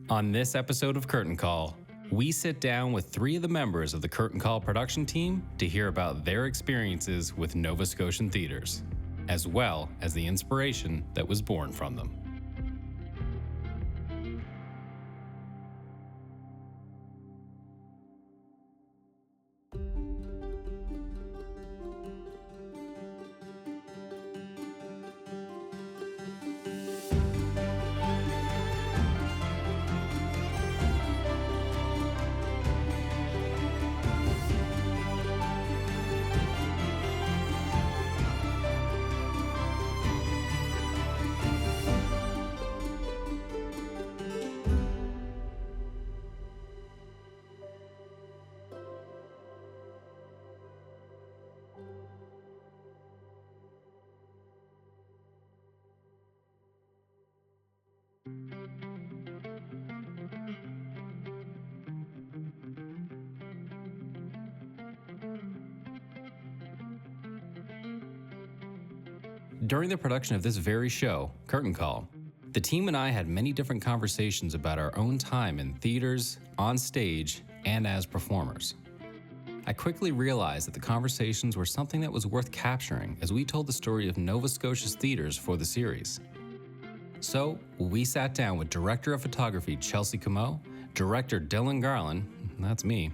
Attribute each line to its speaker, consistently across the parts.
Speaker 1: On this episode of Curtain Call, we sit down with three of the members of the Curtain Call production team to hear about their experiences with Nova Scotian theaters, as well as the inspiration that was born from them. During the production of this very show, Curtain Call, the team and I had many different conversations about our own time in theaters, on stage, and as performers. I quickly realized that the conversations were something that was worth capturing as we told the story of Nova Scotia's theaters for the series. So, we sat down with Director of Photography Chelsea Comeau, Director Dylan Garland, that's me,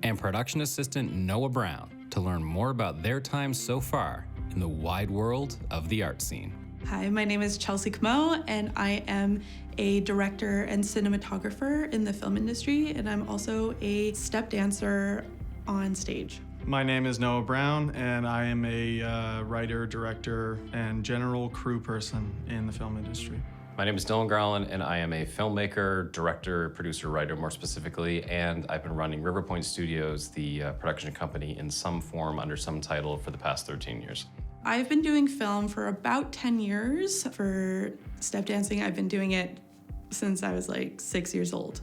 Speaker 1: and Production Assistant Noah Brown to learn more about their time so far in the wide world of the art scene.
Speaker 2: Hi, my name is Chelsea Comeau, and I am a director and cinematographer in the film industry, and I'm also a step dancer on stage.
Speaker 3: My name is Noah Brown, and I am a writer, director, and general crew person in the film industry.
Speaker 4: My name is Dylan Garland, and I am a filmmaker, director, producer, writer more specifically, and I've been running Riverpoint Studios, the production company, in some form under some title for the past 13 years.
Speaker 2: I've been doing film for about 10 years. For step dancing, I've been doing it since I was like 6 years old.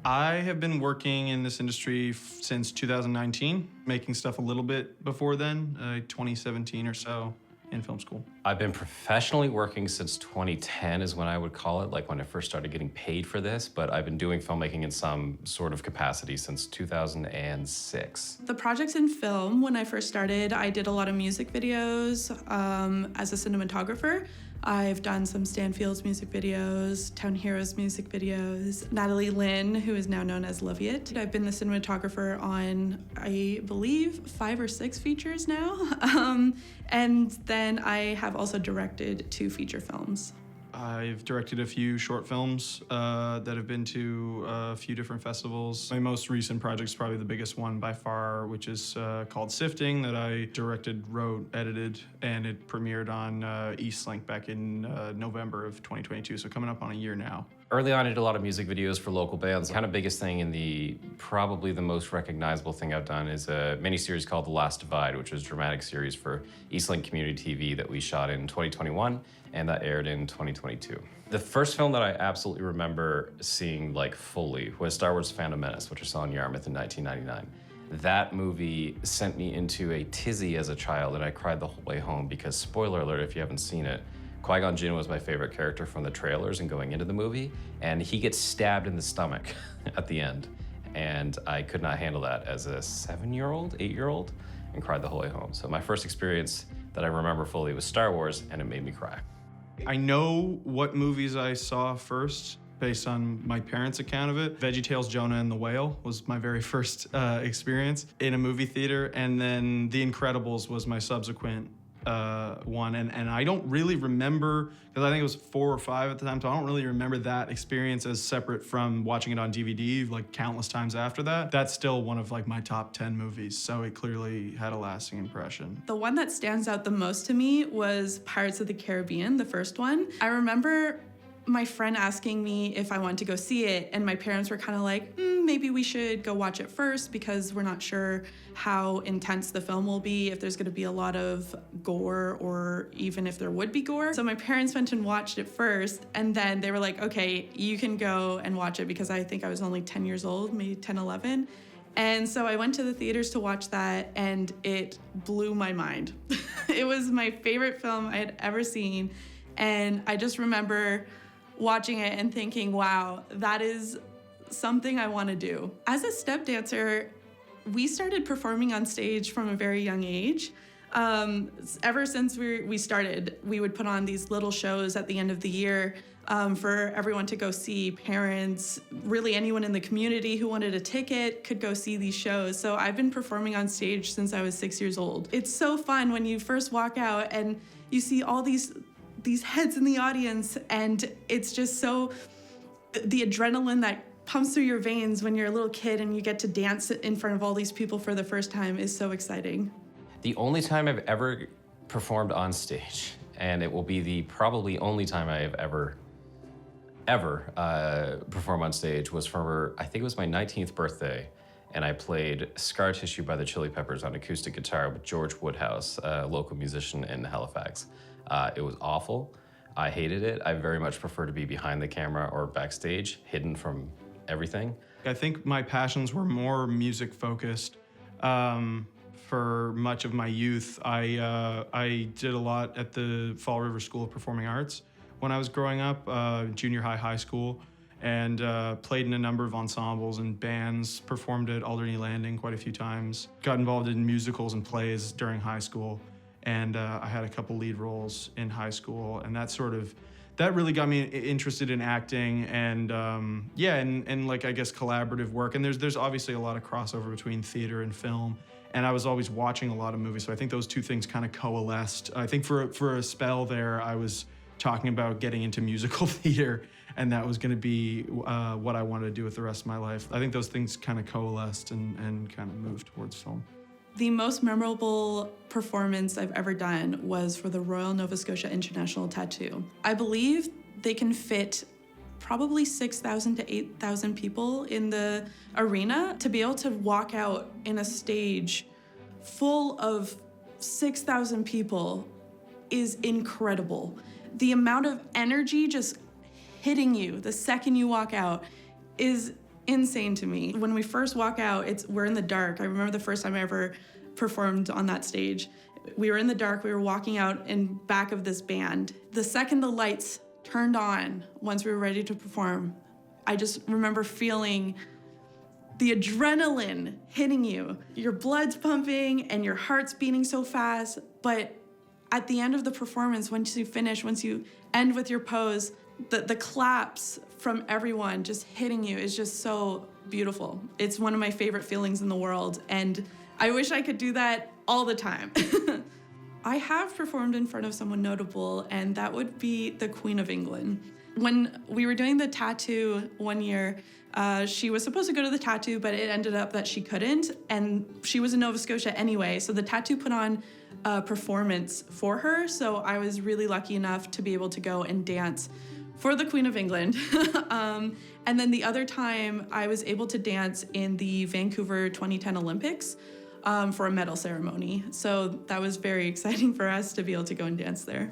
Speaker 3: I have been working in this industry since 2019, making stuff a little bit before then, 2017 or so in film school.
Speaker 4: I've been professionally working since 2010 is when I would call it, like when I first started getting paid for this, but I've been doing filmmaking in some sort of capacity since 2006.
Speaker 2: The projects in film, when I first started, I did a lot of music videos as a cinematographer. I've done some Stanfield's music videos, Town Heroes music videos, Natalie Lynn, who is now known as Loviet. I've been the cinematographer on, I believe, 5 or 6 features now. And then I have also directed 2 feature films.
Speaker 3: I've directed a few short films that have been to a few different festivals. My most recent project is probably the biggest one by far, which is called Sifting, that I directed, wrote, edited, and it premiered on Eastlink back in November of 2022, so coming up on a year now.
Speaker 4: Early on, I did a lot of music videos for local bands. Kind of biggest thing and probably the most recognizable thing I've done is a miniseries called The Last Divide, which was a dramatic series for Eastlink Community TV that we shot in 2021 and that aired in 2022. The first film that I absolutely remember seeing like fully was Star Wars Phantom Menace, which I saw in Yarmouth in 1999. That movie sent me into a tizzy as a child, and I cried the whole way home because, spoiler alert if you haven't seen it, Qui-Gon Jinn was my favorite character from the trailers and going into the movie, and he gets stabbed in the stomach at the end. And I could not handle that as a 7-year-old, 8-year-old, and cried the whole way home. So my first experience that I remember fully was Star Wars, and it made me cry.
Speaker 3: I know what movies I saw first based on my parents' account of it. VeggieTales, Jonah and the Whale was my very first experience in a movie theater, and then The Incredibles was my subsequent one, and I don't really remember, because I think it was 4 or 5 at the time, so I don't really remember that experience as separate from watching it on DVD like countless times after that. That's still one of like my top 10 movies, so it clearly had a lasting impression.
Speaker 2: The one that stands out the most to me was Pirates of the Caribbean, the first one. I remember my friend asking me if I wanted to go see it, and my parents were kind of like, maybe we should go watch it first because we're not sure how intense the film will be, if there's going to be a lot of gore or even if there would be gore. So my parents went and watched it first, and then they were like, okay, you can go and watch it, because I think I was only 10 years old, maybe 10, 11. And so I went to the theaters to watch that, and it blew my mind. It was my favorite film I had ever seen, and I just remember watching it and thinking, wow, that is something I want to do. As a step dancer, we started performing on stage from a very young age. Ever since we started, we would put on these little shows at the end of the year for everyone to go see. Parents, really anyone in the community who wanted a ticket could go see these shows. So I've been performing on stage since I was 6 years old. It's so fun when you first walk out and you see all these heads in the audience, and it's just so, the adrenaline that pumps through your veins when you're a little kid and you get to dance in front of all these people for the first time is so exciting.
Speaker 4: The only time I've ever performed on stage, and it will be the probably only time I have ever performed on stage, was for, I think it was my 19th birthday, and I played Scar Tissue by the Chili Peppers on acoustic guitar with George Woodhouse, a local musician in Halifax. It was awful. I hated it. I very much prefer to be behind the camera or backstage, hidden from everything.
Speaker 3: I think my passions were more music focused. For much of my youth, I did a lot at the Fall River School of Performing Arts when I was growing up, junior high school, and played in a number of ensembles and bands, performed at Alderney Landing quite a few times, got involved in musicals and plays during high school, and I had a couple lead roles in high school, and that really got me interested in acting and and like, I guess, collaborative work. And there's obviously a lot of crossover between theater and film. And I was always watching a lot of movies, so I think those two things kind of coalesced. I think for a spell there, I was talking about getting into musical theater, and that was going to be what I wanted to do with the rest of my life. I think those things kind of coalesced and kind of moved towards film.
Speaker 2: The most memorable performance I've ever done was for the Royal Nova Scotia International Tattoo. I believe they can fit probably 6,000 to 8,000 people in the arena. To be able to walk out in a stage full of 6,000 people is incredible. The amount of energy just hitting you the second you walk out is insane to me. When we first walk out, we're in the dark. I remember the first time I ever performed on that stage. We were in the dark, we were walking out in back of this band. The second the lights turned on, once we were ready to perform, I just remember feeling the adrenaline hitting you. Your blood's pumping and your heart's beating so fast, but at the end of the performance, once you finish, once you end with your pose, the claps from everyone just hitting you is just so beautiful. It's one of my favorite feelings in the world, and I wish I could do that all the time. I have performed in front of someone notable, and that would be the Queen of England. When we were doing the tattoo one year, she was supposed to go to the tattoo, but it ended up that she couldn't, and she was in Nova Scotia anyway, so the tattoo put on a performance for her, so I was really lucky enough to be able to go and dance for the Queen of England. And then the other time, I was able to dance in the Vancouver 2010 Olympics for a medal ceremony. So that was very exciting for us to be able to go and dance there.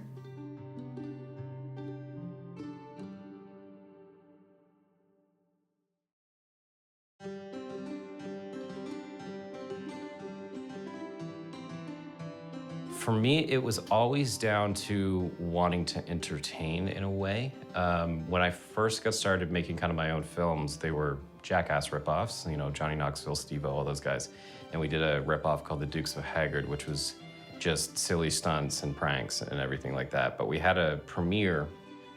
Speaker 4: For me, it was always down to wanting to entertain in a way. When I first got started making kind of my own films, they were Jackass ripoffs, you know, Johnny Knoxville, Steve-O, all those guys. And we did a ripoff called The Dukes of Hazzard, which was just silly stunts and pranks and everything like that. But we had a premiere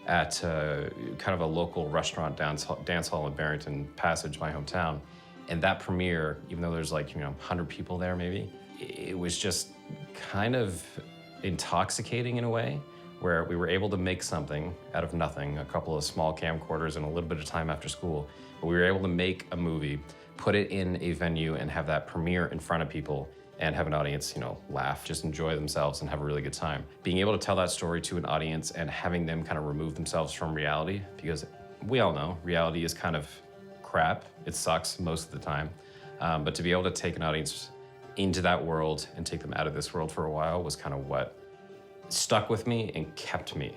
Speaker 4: at kind of a local restaurant dance hall in Barrington Passage, my hometown. And that premiere, even though there's like, 100 people there maybe, it was just kind of intoxicating in a way, where we were able to make something out of nothing, a couple of small camcorders and a little bit of time after school. But we were able to make a movie, put it in a venue, and have that premiere in front of people and have an audience, laugh, just enjoy themselves and have a really good time. Being able to tell that story to an audience and having them kind of remove themselves from reality, because we all know reality is kind of crap. It sucks most of the time. But to be able to take an audience into that world and take them out of this world for a while was kind of what stuck with me and kept me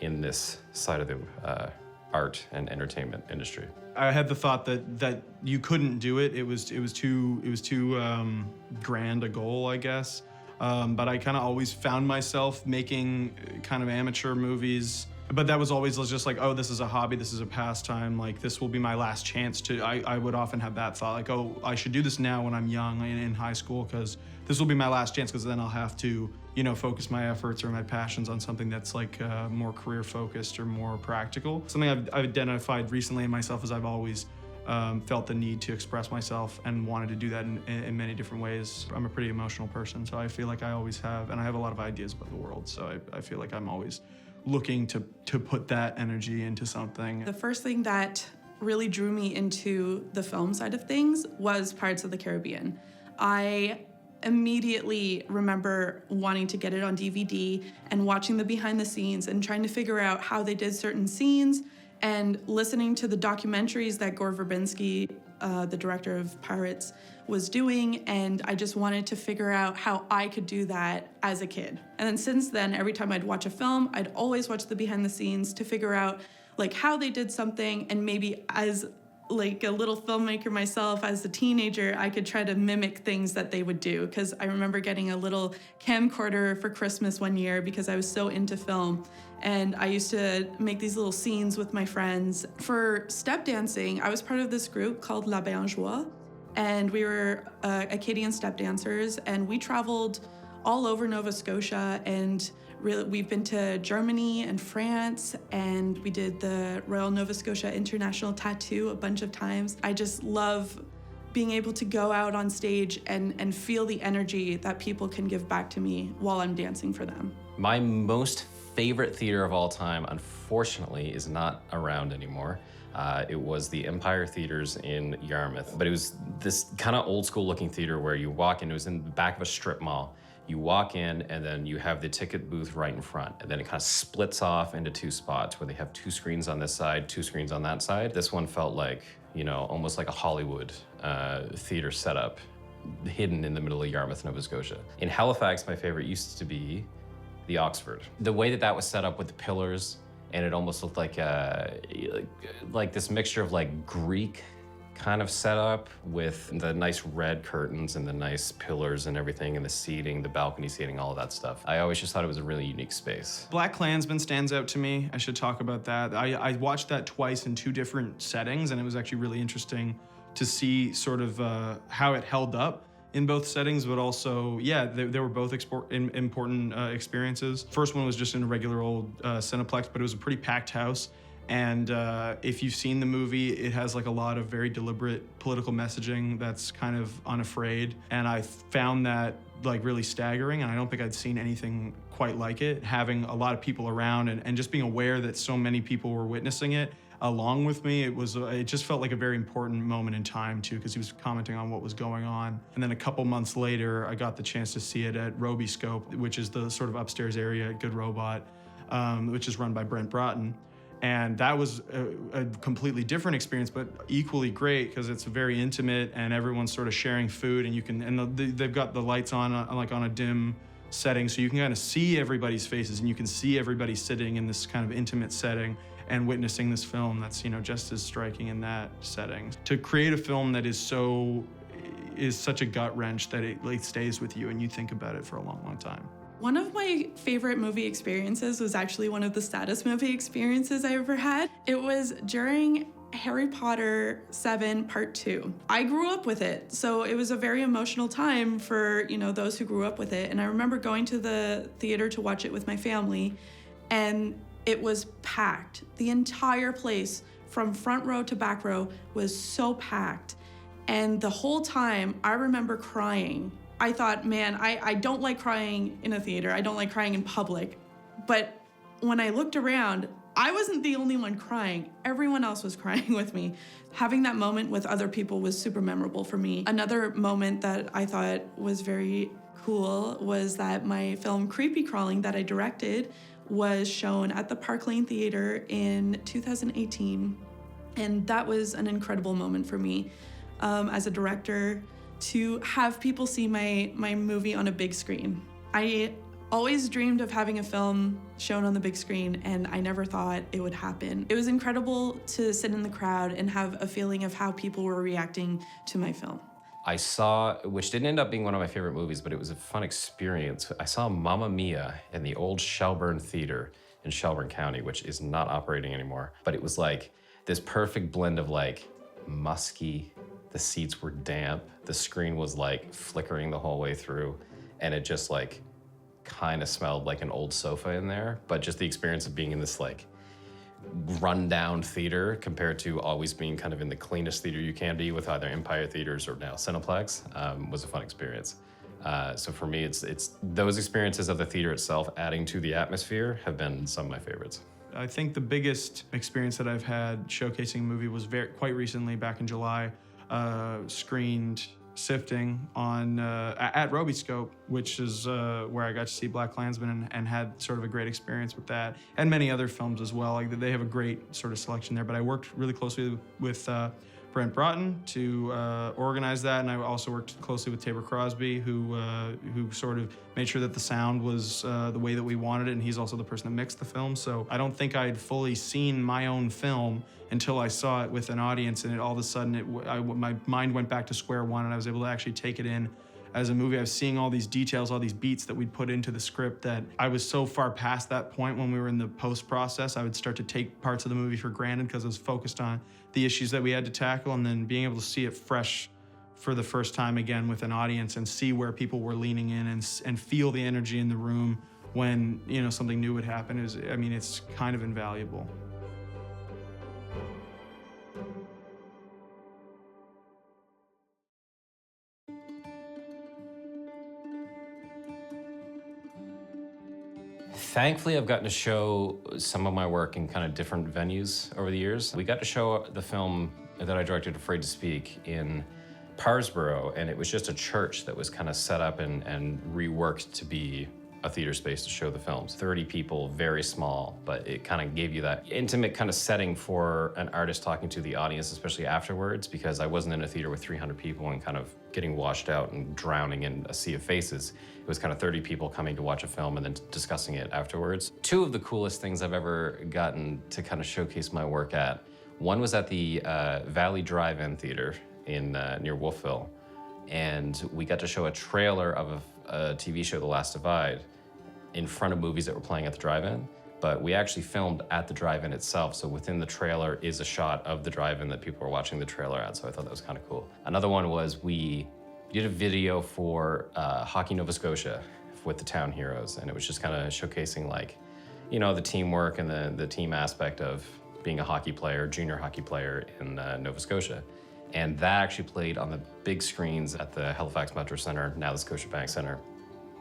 Speaker 4: in this side of the art and entertainment industry.
Speaker 3: I had the thought that you couldn't do it. It was too grand a goal, I guess. But I kind of always found myself making kind of amateur movies But that was always just like, oh, this is a hobby, this is a pastime, like this will be my last chance to, I would often have that thought, like, oh, I should do this now when I'm young and in high school, because this will be my last chance, because then I'll have to, you know, focus my efforts or my passions on something that's like more career focused or more practical. Something I've identified recently in myself is I've always felt the need to express myself and wanted to do that in many different ways. I'm a pretty emotional person, so I feel like I always have, and I have a lot of ideas about the world, so I feel like I'm always looking to put that energy into something.
Speaker 2: The first thing that really drew me into the film side of things was Pirates of the Caribbean. I immediately remember wanting to get it on DVD and watching the behind the scenes and trying to figure out how they did certain scenes, and listening to the documentaries that Gore Verbinski, the director of Pirates, was doing, and I just wanted to figure out how I could do that as a kid. And then since then, every time I'd watch a film, I'd always watch the behind the scenes to figure out like how they did something, and maybe as like a little filmmaker myself, as a teenager, I could try to mimic things that they would do. Because I remember getting a little camcorder for Christmas one year because I was so into film. And I used to make these little scenes with my friends. For step dancing, I was part of this group called La Bain en Joie. And we were Acadian step dancers, and we traveled all over Nova Scotia, and really, we've been to Germany and France, and we did the Royal Nova Scotia International Tattoo a bunch of times. I just love being able to go out on stage and feel the energy that people can give back to me while I'm dancing for them.
Speaker 4: My most favorite theater of all time, unfortunately, is not around anymore. It was the Empire Theaters in Yarmouth, but it was this kind of old school looking theater where you walk in, it was in the back of a strip mall. You walk in and then you have the ticket booth right in front, and then it kind of splits off into two spots where they have two screens on this side, two screens on that side. This one felt like, you know, almost like a Hollywood theater setup hidden in the middle of Yarmouth, Nova Scotia. In Halifax, my favorite used to be the Oxford. The way that was set up with the pillars, and it almost looked like this mixture of like Greek kind of setup with the nice red curtains and the nice pillars and everything, and the seating, the balcony seating, all of that stuff. I always just thought it was a really unique space.
Speaker 3: Black Klansman stands out to me. I should talk about that. I watched that twice in two different settings, and it was actually really interesting to see sort of how it held up in both settings, but also, yeah, they were both important experiences. First one was just in a regular old Cineplex, but it was a pretty packed house. And if you've seen the movie, it has like a lot of very deliberate political messaging that's kind of unafraid. And I found that like really staggering, and I don't think I'd seen anything quite like it. Having a lot of people around and just being aware that so many people were witnessing it along with me, it just felt like a very important moment in time too, because he was commenting on what was going on. And then a couple months later, I got the chance to see it at Robyscope, which is the sort of upstairs area at Good Robot, which is run by Brent Broughton. And that was a completely different experience, but equally great because it's very intimate and everyone's sort of sharing food, and they've got the lights on like on a dim setting, so you can kind of see everybody's faces, and you can see everybody sitting in this kind of intimate setting and witnessing this film that's, you know, just as striking in that setting. To create a film that is such a gut wrench that it stays with you and you think about it for a long, long time.
Speaker 2: One of my favorite movie experiences was actually one of the saddest movie experiences I ever had. It was during Harry Potter 7 Part 2. I grew up with it, so it was a very emotional time for, you know, those who grew up with it. And I remember going to the theater to watch it with my family, and it was packed. The entire place, from front row to back row, was so packed. And the whole time, I remember crying. I thought, man, I don't like crying in a theater. I don't like crying in public. But when I looked around, I wasn't the only one crying. Everyone else was crying with me. Having that moment with other people was super memorable for me. Another moment that I thought was very cool was that my film Creepy Crawling that I directed was shown at the Park Lane Theater in 2018. And that was an incredible moment for me as a director, to have people see my movie on a big screen. I always dreamed of having a film shown on the big screen, and I never thought it would happen. It was incredible to sit in the crowd and have a feeling of how people were reacting to my film.
Speaker 4: I saw, which didn't end up being one of my favorite movies, but it was a fun experience. I saw Mamma Mia in the old Shelburne Theater in in Shelburne County, which is not operating anymore. But it was like this perfect blend of like musky, the seats were damp, the screen was like flickering the whole way through, and it just like kind of smelled like an old sofa in there. But just the experience of being in this like rundown theater compared to always being kind of in the cleanest theater you can be with either Empire Theaters or now Cineplex was a fun experience. So for me, it's those experiences of the theater itself adding to the atmosphere have been some of my favorites.
Speaker 3: I think the biggest experience that I've had showcasing a movie was quite recently, back in July, screened Sifting on at Robyscope, which is where I got to see Black Klansman and had sort of a great experience with that, and many other films as well. Like, they have a great sort of selection there. But I worked really closely with Brent Broughton to organize that, and I also worked closely with Tabor Crosby, who sort of made sure that the sound was the way that we wanted it, and he's also the person that mixed the film. So I don't think I had fully seen my own film until I saw it with an audience, and all of a sudden my mind went back to square one, and I was able to actually take it in as a movie. I was seeing all these details, all these beats that we'd put into the script, that I was so far past that point when we were in the post process. I would start to take parts of the movie for granted because I was focused on the issues that we had to tackle, and then being able to see it fresh for the first time again with an audience and see where people were leaning in and feel the energy in the room when, you know, something new would happen it's kind of invaluable.
Speaker 4: Thankfully, I've gotten to show some of my work in kind of different venues over the years. We got to show the film that I directed, Afraid to Speak, in Parsboro, and it was just a church that was kind of set up and reworked to be a theater space to show the films. 30 people, very small, but it kind of gave you that intimate kind of setting for an artist talking to the audience, especially afterwards, because I wasn't in a theater with 300 people and kind of getting washed out and drowning in a sea of faces. It was kind of 30 people coming to watch a film and then discussing it afterwards. Two of the coolest things I've ever gotten to kind of showcase my work at, one was at the Valley Drive-In Theater in near Wolfville, and we got to show a trailer of a TV show, The Last Divide, in front of movies that were playing at the drive-in, but we actually filmed at the drive-in itself, so within the trailer is a shot of the drive-in that people were watching the trailer at, so I thought that was kind of cool. Another one was we did a video for Hockey Nova Scotia with the Town Heroes, and it was just kind of showcasing, like, you know, the teamwork and the team aspect of being a hockey player, junior hockey player in Nova Scotia. And that actually played on the big screens at the Halifax Metro Center, now the Scotiabank Center.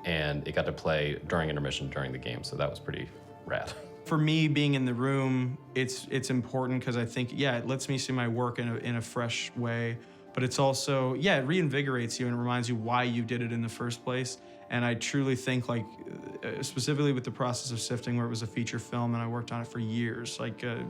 Speaker 4: And it got to play during intermission during the game, so that was pretty rad.
Speaker 3: For me, being in the room, it's important because I think, it lets me see my work in a fresh way, but it's also, it reinvigorates you and it reminds you why you did it in the first place. And I truly think, like, specifically with the process of Sifting, where it was a feature film and I worked on it for years,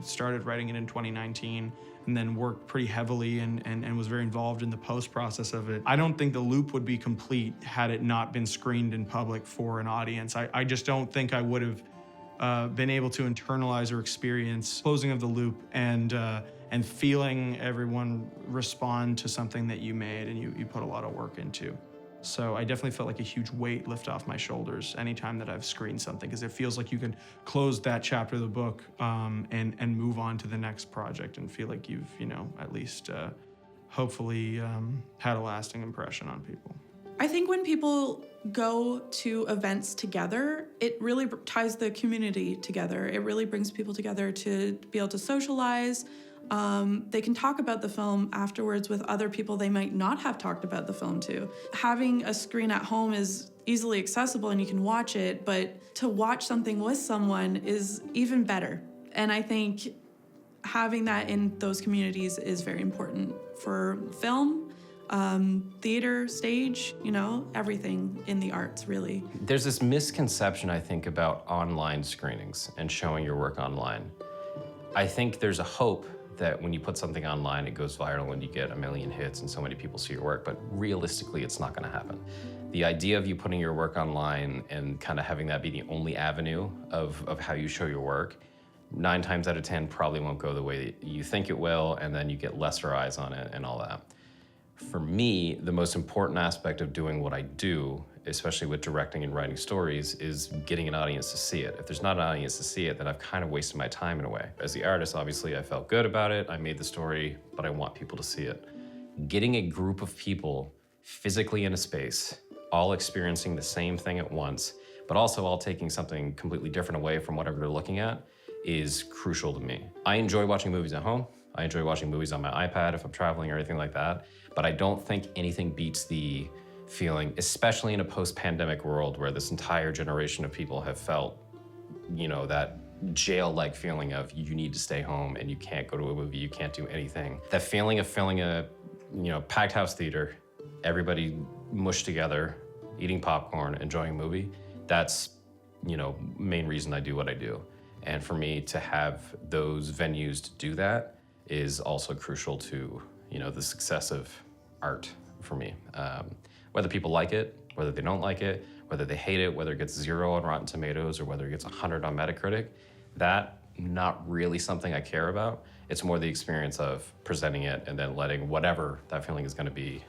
Speaker 3: started writing it in 2019, and then worked pretty heavily and was very involved in the post process of it. I don't think the loop would be complete had it not been screened in public for an audience. I just don't think I would have been able to internalize or experience closing of the loop and feeling everyone respond to something that you made and you put a lot of work into. So I definitely felt like a huge weight lift off my shoulders anytime that I've screened something, because it feels like you can close that chapter of the book and move on to the next project and feel like you've, at least hopefully had a lasting impression on people.
Speaker 2: I think when people go to events together, it really ties the community together. It really brings people together to be able to socialize. They can talk about the film afterwards with other people they might not have talked about the film to. Having a screen at home is easily accessible and you can watch it, but to watch something with someone is even better. And I think having that in those communities is very important for film, theater, stage, everything in the arts, really.
Speaker 4: There's this misconception, I think, about online screenings and showing your work online. I think there's a hope that when you put something online, it goes viral and you get 1 million hits and so many people see your work, but realistically, it's not gonna happen. The idea of you putting your work online and kind of having that be the only avenue of how you show your work, 9 times out of 10 probably won't go the way that you think it will, and then you get lesser eyes on it and all that. For me, the most important aspect of doing what I do especially with directing and writing stories, is getting an audience to see it. If there's not an audience to see it, then I've kind of wasted my time in a way. As the artist, obviously, I felt good about it. I made the story, but I want people to see it. Getting a group of people physically in a space, all experiencing the same thing at once, but also all taking something completely different away from whatever they're looking at, is crucial to me. I enjoy watching movies at home. I enjoy watching movies on my iPad if I'm traveling or anything like that, but I don't think anything beats the feeling, especially in a post-pandemic world where this entire generation of people have felt, that jail-like feeling of you need to stay home and you can't go to a movie, you can't do anything. That feeling of filling a, packed house theater, everybody mushed together, eating popcorn, enjoying a movie, that's, main reason I do what I do. And for me to have those venues to do that is also crucial to, the success of art for me. Whether people like it, whether they don't like it, whether they hate it, whether it gets 0 on Rotten Tomatoes or whether it gets 100 on Metacritic, that not really something I care about. It's more the experience of presenting it and then letting whatever that feeling is going to be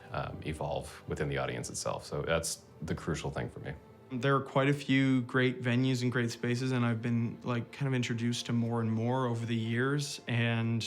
Speaker 4: evolve within the audience itself. So that's the crucial thing for me.
Speaker 3: There are quite a few great venues and great spaces, and I've been kind of introduced to more and more over the years. And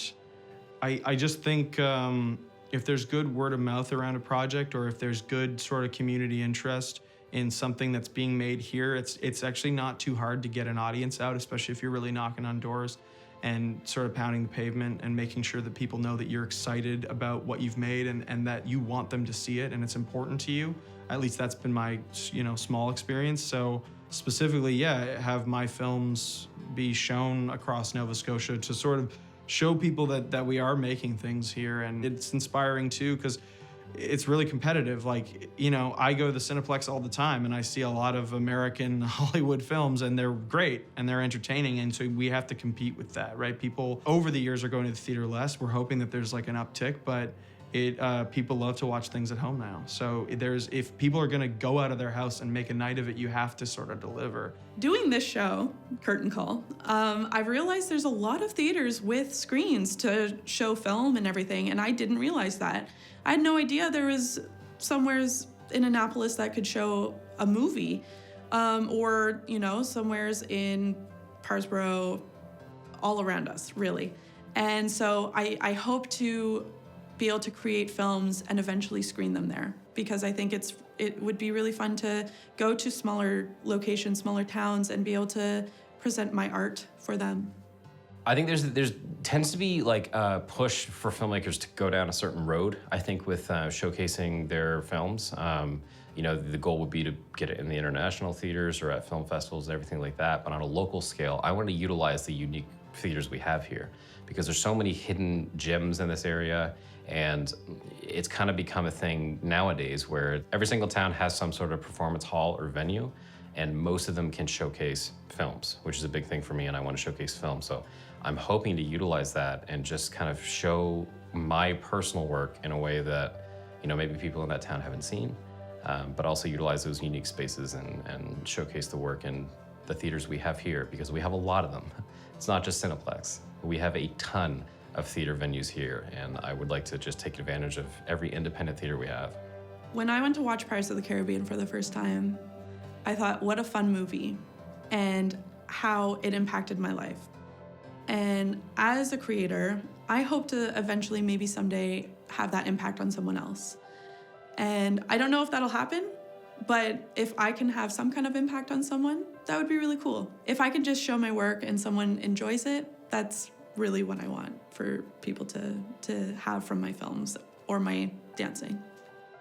Speaker 3: I just think if there's good word of mouth around a project, or if there's good sort of community interest in something that's being made here, it's actually not too hard to get an audience out, especially if you're really knocking on doors and sort of pounding the pavement and making sure that people know that you're excited about what you've made and that you want them to see it and it's important to you. At least that's been my, small experience. So specifically, have my films be shown across Nova Scotia to sort of show people that we are making things here. And it's inspiring too, because it's really competitive. I go to the Cineplex all the time and I see a lot of American Hollywood films and they're great and they're entertaining. And so we have to compete with that, right? People over the years are going to the theater less. We're hoping that there's an uptick, but people love to watch things at home now. So if people are gonna go out of their house and make a night of it, you have to sort of deliver.
Speaker 2: Doing this show, Curtain Call, I've realized there's a lot of theaters with screens to show film and everything, and I didn't realize that. I had no idea there was somewheres in Annapolis that could show a movie, or somewheres in Parsboro, all around us, really. And so I hope to be able to create films and eventually screen them there, because I think it would be really fun to go to smaller locations, smaller towns, and be able to present my art for them.
Speaker 4: I think there's tends to be a push for filmmakers to go down a certain road. I think with showcasing their films, the goal would be to get it in the international theaters or at film festivals and everything like that. But on a local scale, I want to utilize the unique theaters we have here, because there's so many hidden gems in this area. And it's kind of become a thing nowadays where every single town has some sort of performance hall or venue, and most of them can showcase films, which is a big thing for me, and I want to showcase film. So I'm hoping to utilize that and just kind of show my personal work in a way that, maybe people in that town haven't seen, but also utilize those unique spaces and showcase the work in the theaters we have here, because we have a lot of them. It's not just Cineplex. We have a ton of theater venues here, and I would like to just take advantage of every independent theater we have.
Speaker 2: When I went to watch Pirates of the Caribbean for the first time, I thought, what a fun movie, and how it impacted my life. And as a creator, I hope to eventually, maybe someday, have that impact on someone else. And I don't know if that'll happen, but if I can have some kind of impact on someone, that would be really cool. If I can just show my work and someone enjoys it, that's really what I want for people to have from my films or my dancing.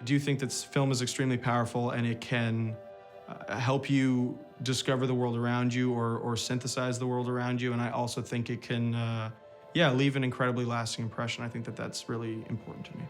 Speaker 3: I do think that film is extremely powerful, and it can help you discover the world around you or synthesize the world around you. And I also think it can, leave an incredibly lasting impression. I think that that's really important to me.